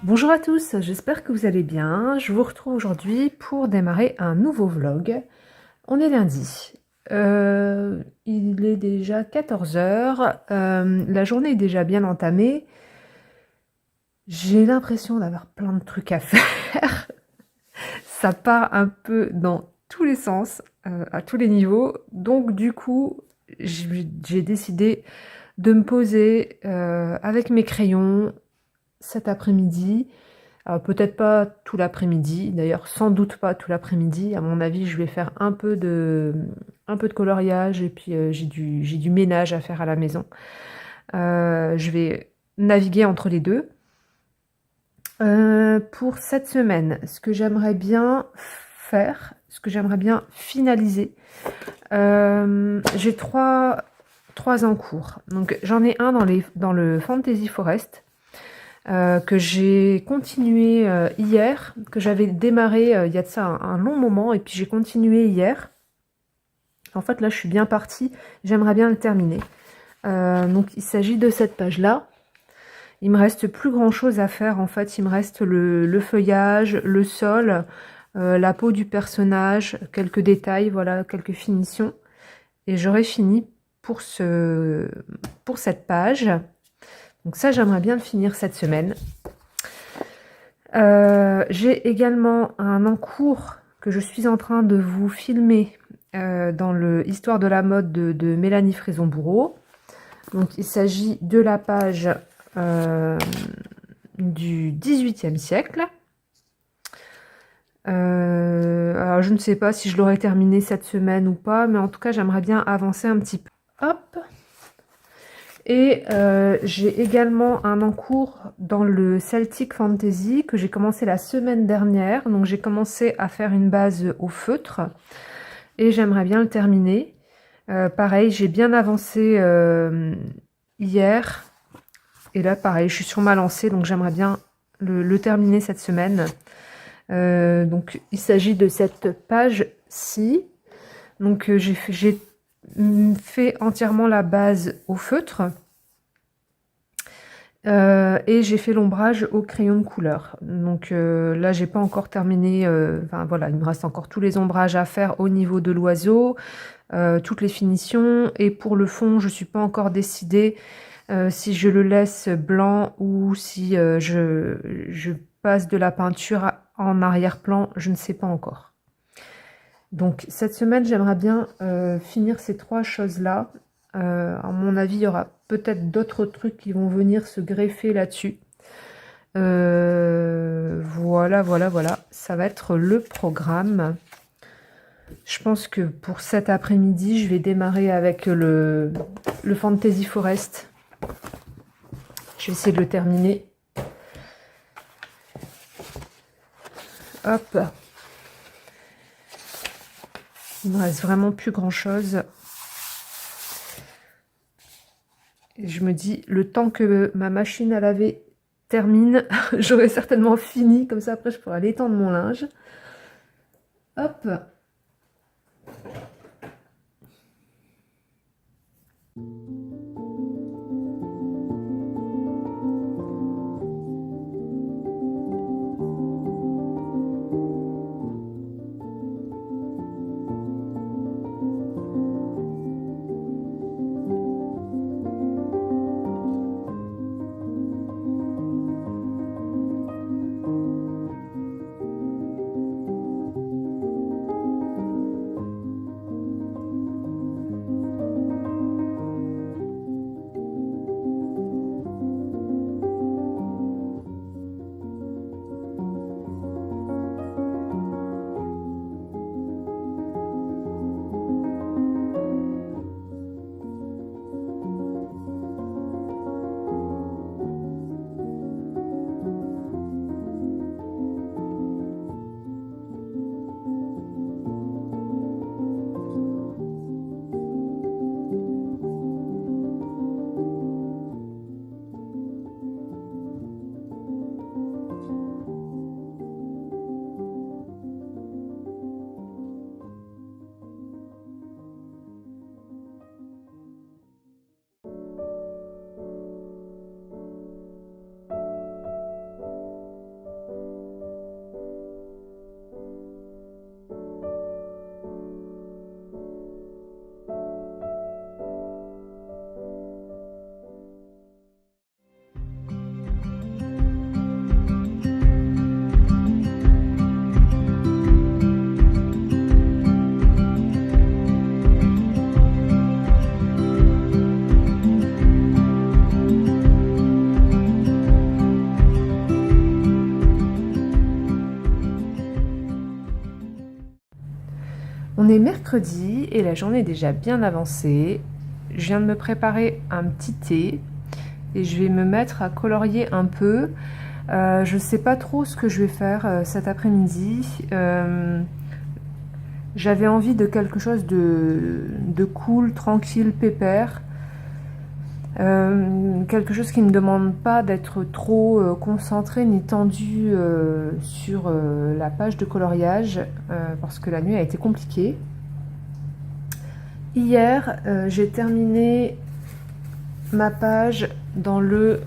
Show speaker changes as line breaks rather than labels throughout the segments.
Bonjour à tous, j'espère que vous allez bien. Je vous retrouve aujourd'hui pour démarrer un nouveau vlog. On est lundi. Il est déjà 14 heures. La journée est déjà bien entamée. J'ai l'impression d'avoir plein de trucs à faire. Ça part un peu dans tous les sens, à tous les niveaux. Donc du coup, j'ai décidé de me poser avec mes crayons cet après-midi. Peut-être pas tout l'après-midi, d'ailleurs sans doute pas tout l'après-midi. À mon avis, je vais faire un peu de coloriage et puis j'ai du ménage à faire à la maison. Je vais naviguer entre les deux. Pour cette semaine, ce que j'aimerais bien faire, ce que j'aimerais bien finaliser, j'ai trois en cours. Donc j'en ai un dans le Fantasy Forest. Que j'ai continué hier, que j'avais démarré il y a de ça un long moment, et puis j'ai continué hier. En fait, là, je suis bien partie. J'aimerais bien le terminer. Donc, il s'agit de cette page-là. Il me reste plus grand-chose à faire, en fait. Il me reste le feuillage, le sol, la peau du personnage, quelques détails, voilà, quelques finitions. Et j'aurai fini pour cette page. Donc ça, j'aimerais bien le finir cette semaine. J'ai également un encours que je suis en train de vous filmer dans le Histoire de la mode de Mélanie Frison-Bourreau. Donc il s'agit de la page du XVIIIe siècle. Alors je ne sais pas si je l'aurai terminé cette semaine ou pas, mais en tout cas j'aimerais bien avancer un petit peu. Hop. Et j'ai également un encours dans le Celtic Fantasy que j'ai commencé la semaine dernière. Donc j'ai commencé à faire une base au feutre et j'aimerais bien le terminer. Pareil, j'ai bien avancé hier. Et là, pareil, je suis sur ma lancée, donc j'aimerais bien le terminer cette semaine. Donc il s'agit de cette page-ci. Donc j'ai fait entièrement la base au feutre. Et j'ai fait l'ombrage au crayon de couleur. Donc là, j'ai pas encore terminé. Enfin voilà, il me reste encore tous les ombrages à faire au niveau de l'oiseau, toutes les finitions. Et pour le fond, je suis pas encore décidée si je le laisse blanc ou si je passe de la peinture en arrière-plan. Je ne sais pas encore. Donc cette semaine, j'aimerais bien finir ces trois choses-là. À mon avis, il y aura peut-être d'autres trucs qui vont venir se greffer là-dessus. Voilà. Ça va être le programme. Je pense que pour cet après-midi, je vais démarrer avec le Fantasy Forest. Je vais essayer de le terminer. Hop. Il me reste vraiment plus grand-chose. Et je me dis, le temps que ma machine à laver termine, j'aurai certainement fini. Comme ça, après, je pourrai aller étendre mon linge. Hop. est mercredi et la journée est déjà bien avancée. Je viens de me préparer un petit thé et je vais me mettre à colorier un peu. Je ne sais pas trop ce que je vais faire cet après-midi. J'avais envie de quelque chose de cool, tranquille, pépère. Quelque chose qui ne me demande pas d'être trop concentré ni tendu sur la page de coloriage parce que la nuit a été compliquée. Hier, j'ai terminé ma page dans le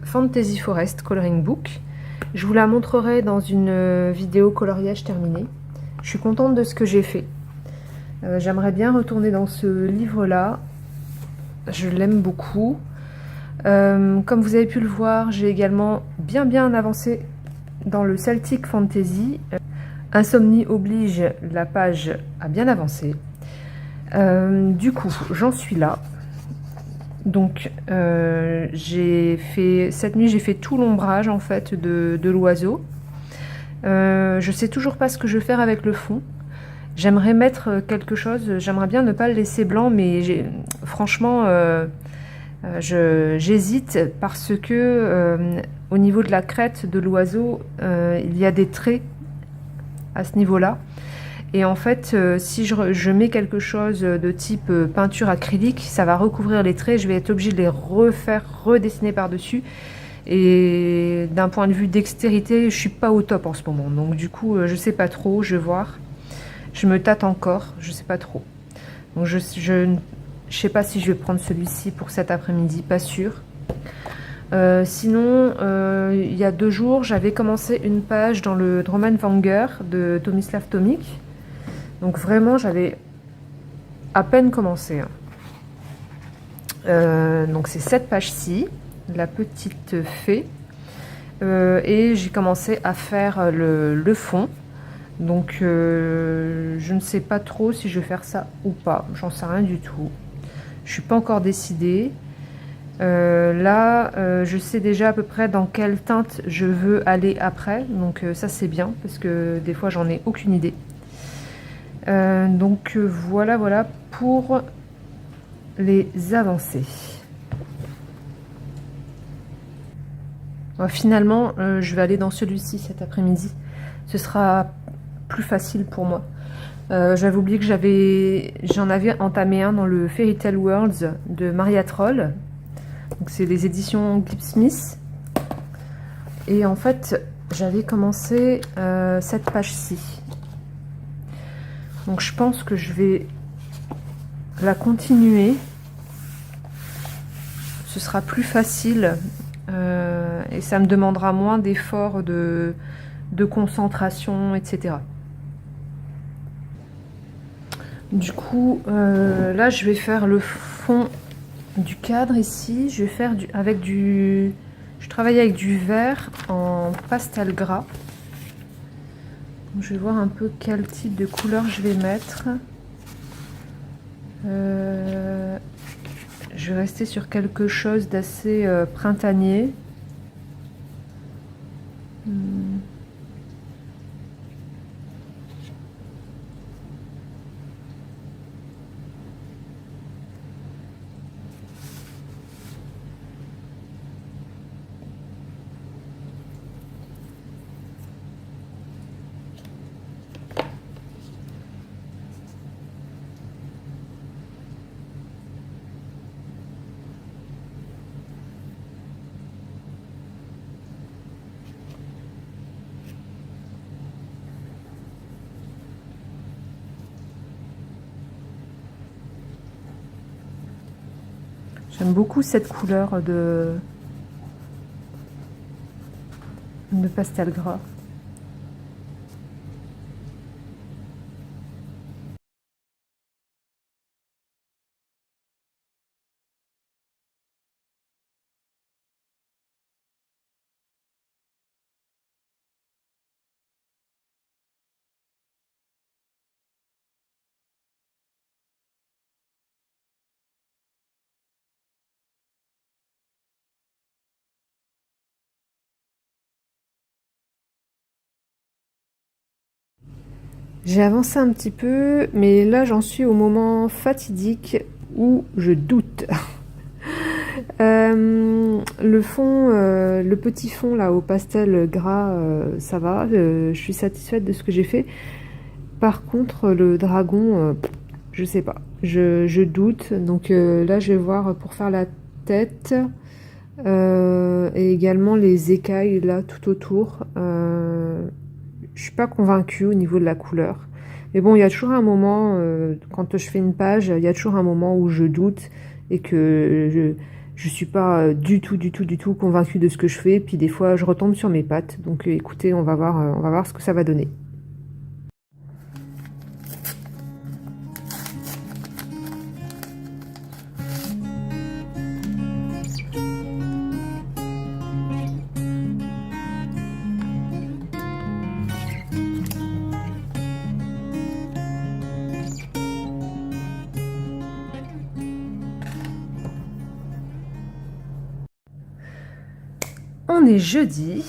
Fantasy Forest Coloring Book. Je vous la montrerai dans une vidéo coloriage terminée. Je suis contente de ce que j'ai fait. J'aimerais bien retourner dans ce livre-là. Je l'aime beaucoup. Comme vous avez pu le voir, j'ai également bien avancé dans le Celtic Fantasy. Insomnie oblige, la page a bien avancé. Du coup, j'en suis là. Donc, cette nuit, j'ai fait tout l'ombrage en fait de l'oiseau. Je sais toujours pas ce que je vais faire avec le fond. J'aimerais mettre quelque chose, j'aimerais bien ne pas le laisser blanc, mais franchement, j'hésite parce que au niveau de la crête de l'oiseau, il y a des traits à ce niveau-là. Et en fait, si je mets quelque chose de type peinture acrylique, ça va recouvrir les traits, je vais être obligée de les redessiner par-dessus. Et d'un point de vue dextérité, je suis pas au top en ce moment. Donc du coup, je sais pas trop, je vais voir. Je me tâte encore, je sais pas trop. Donc je sais pas si je vais prendre celui-ci pour cet après-midi, pas sûr. Sinon, il y a 2 jours, j'avais commencé une page dans le Dromane-Wenger de Tomislav Tomic. Donc vraiment, j'avais à peine commencé. Donc c'est cette page-ci, la petite fée. Et j'ai commencé à faire le fond. Donc je ne sais pas trop si je vais faire ça ou pas. J'en sais rien du tout. Je suis pas encore décidée. Là, je sais déjà à peu près dans quelle teinte je veux aller après. Donc ça c'est bien parce que des fois j'en ai aucune idée. Donc voilà pour les avancées. Finalement, je vais aller dans celui-ci cet après-midi. Ce sera plus facile pour moi. J'avais oublié que j'en avais entamé un dans le Fairy Tale Worlds de Maria Troll. Donc c'est les éditions Gipsmith. Et en fait, j'avais commencé cette page-ci. Donc je pense que je vais la continuer. Ce sera plus facile et ça me demandera moins d'efforts de concentration, etc. Du coup, là, je vais faire le fond du cadre ici. Je vais faire je travaille avec du vert en pastel gras. Donc, je vais voir un peu quel type de couleur je vais mettre. Je vais rester sur quelque chose d'assez printanier. J'aime beaucoup cette couleur de pastel gras. J'ai avancé un petit peu, mais là j'en suis au moment fatidique où je doute. Le fond, le petit fond là au pastel gras, ça va, je suis satisfaite de ce que j'ai fait. Par contre, le dragon, je sais pas, je doute. Donc là, je vais voir pour faire la tête et également les écailles là tout autour. Je suis pas convaincue au niveau de la couleur. Mais bon, il y a toujours un moment, quand je fais une page, il y a toujours un moment où je doute et que je suis pas du tout convaincue de ce que je fais. Puis des fois, je retombe sur mes pattes. Donc écoutez, on va voir ce que ça va donner. On est jeudi,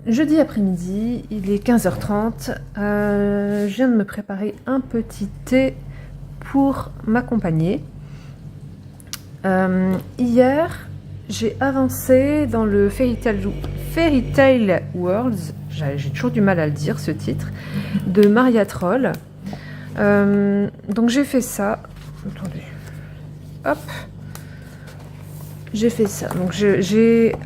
jeudi après-midi, il est 15h30, je viens de me préparer un petit thé pour m'accompagner. Hier, j'ai avancé dans le Fairy Tail Worlds, j'ai toujours du mal à le dire ce titre, de Maria Troll. Donc j'ai fait ça, attendez, hop. J'ai fait ça. Donc j'ai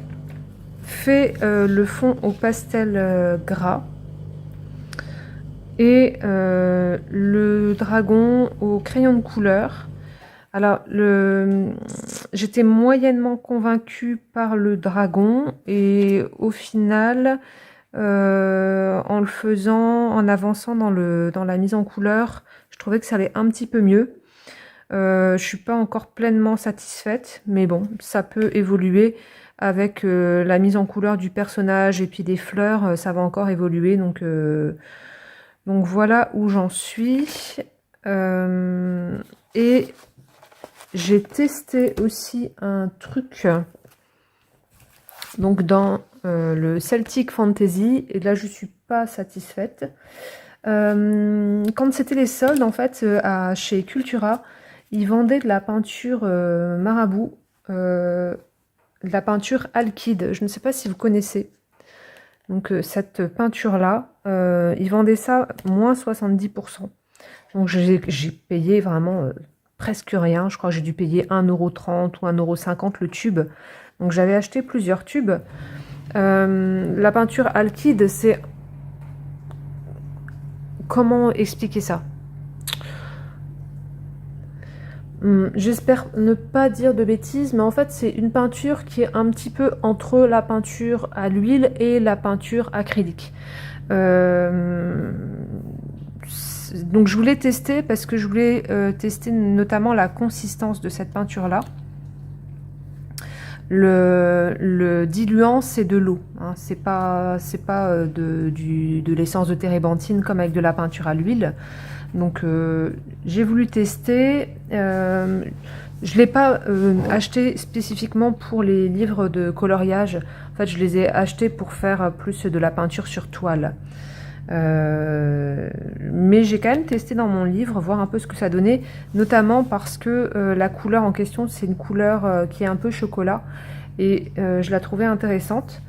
fait le fond au pastel gras et le dragon au crayon de couleur. Alors j'étais moyennement convaincue par le dragon et au final, en le faisant, en avançant dans la mise en couleur, je trouvais que ça allait un petit peu mieux. Je suis pas encore pleinement satisfaite, mais bon, ça peut évoluer avec la mise en couleur du personnage et puis des fleurs, ça va encore évoluer. Donc voilà où j'en suis. Et j'ai testé aussi un truc donc dans le Celtic Fantasy, et là je suis pas satisfaite. Quand c'était les soldes en fait chez Cultura, ils vendaient de la peinture marabout, de la peinture Alkyd. Je ne sais pas si vous connaissez. Donc cette peinture-là, ils vendaient ça moins 70%. Donc j'ai payé vraiment presque rien. Je crois que j'ai dû payer 1,30 € ou 1,50 € le tube. Donc j'avais acheté plusieurs tubes. La peinture Alkyd, c'est... Comment expliquer ça ? J'espère ne pas dire de bêtises, mais en fait c'est une peinture qui est un petit peu entre la peinture à l'huile et la peinture acrylique. Donc je voulais tester parce que je voulais tester notamment la consistance de cette peinture-là. Le diluant, c'est de l'eau, hein. C'est pas de l'essence de térébenthine comme avec de la peinture à l'huile. Donc j'ai voulu tester. Je ne l'ai pas acheté spécifiquement pour les livres de coloriage. En fait, je les ai achetés pour faire plus de la peinture sur toile. Mais j'ai quand même testé dans mon livre, voir un peu ce que ça donnait, notamment parce que la couleur en question, c'est une couleur qui est un peu chocolat, et je la trouvais intéressante.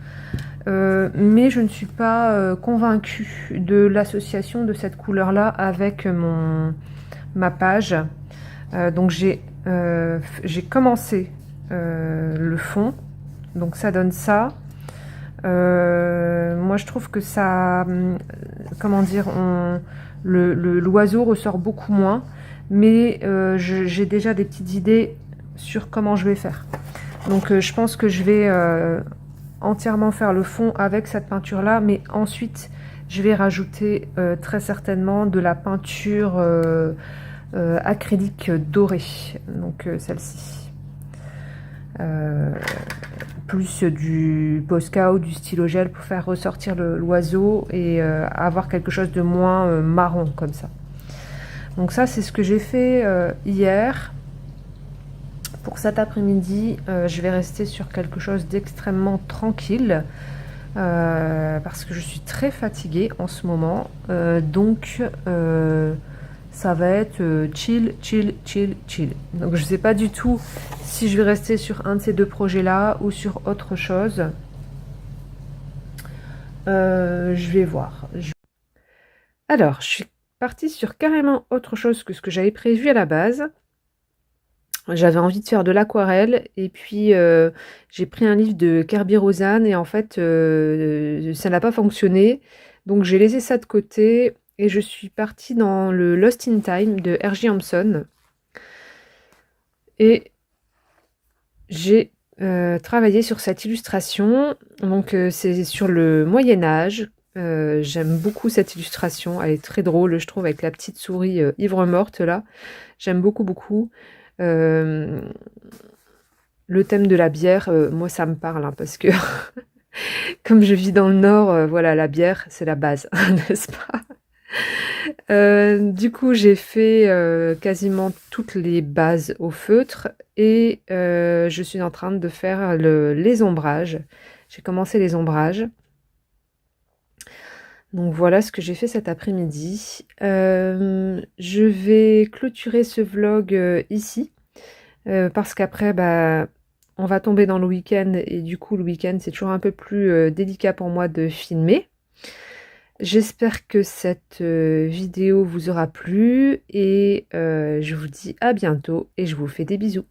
Mais je ne suis pas convaincue de l'association de cette couleur-là avec ma page. Donc j'ai commencé le fond, donc ça donne ça. Moi je trouve que ça, comment dire, l'oiseau ressort beaucoup moins, mais j'ai déjà des petites idées sur comment je vais faire. Donc je pense que je vais entièrement faire le fond avec cette peinture là, mais ensuite je vais rajouter très certainement de la peinture acrylique dorée, donc celle-ci, plus du Posca ou du stylo gel pour faire ressortir l'oiseau et avoir quelque chose de moins marron comme ça. Donc ça c'est ce que j'ai fait hier. Pour cet après-midi, je vais rester sur quelque chose d'extrêmement tranquille. parce que je suis très fatiguée en ce moment. Donc, ça va être chill, chill, chill, chill. Donc, je sais pas du tout si je vais rester sur un de ces deux projets-là ou sur autre chose. Je vais voir. Alors, je suis partie sur carrément autre chose que ce que j'avais prévu à la base. J'avais envie de faire de l'aquarelle et puis j'ai pris un livre de Kerby Rosanes et en fait ça n'a pas fonctionné. Donc j'ai laissé ça de côté et je suis partie dans le Lost in Time de R.J. Hampson. Et j'ai travaillé sur cette illustration. Donc c'est sur le Moyen-Âge. J'aime beaucoup cette illustration. Elle est très drôle, je trouve, avec la petite souris ivre-morte là. J'aime beaucoup, beaucoup. Euh, le thème de la bière, moi ça me parle, hein, parce que comme je vis dans le Nord, voilà, la bière, c'est la base, n'est-ce pas? Du coup, j'ai fait quasiment toutes les bases au feutre et je suis en train de faire les ombrages. J'ai commencé les ombrages. Donc voilà ce que j'ai fait cet après-midi. Je vais clôturer ce vlog ici. Parce qu'après, bah, on va tomber dans le week-end et du coup, le week-end, c'est toujours un peu plus délicat pour moi de filmer. J'espère que cette vidéo vous aura plu et je vous dis à bientôt et je vous fais des bisous.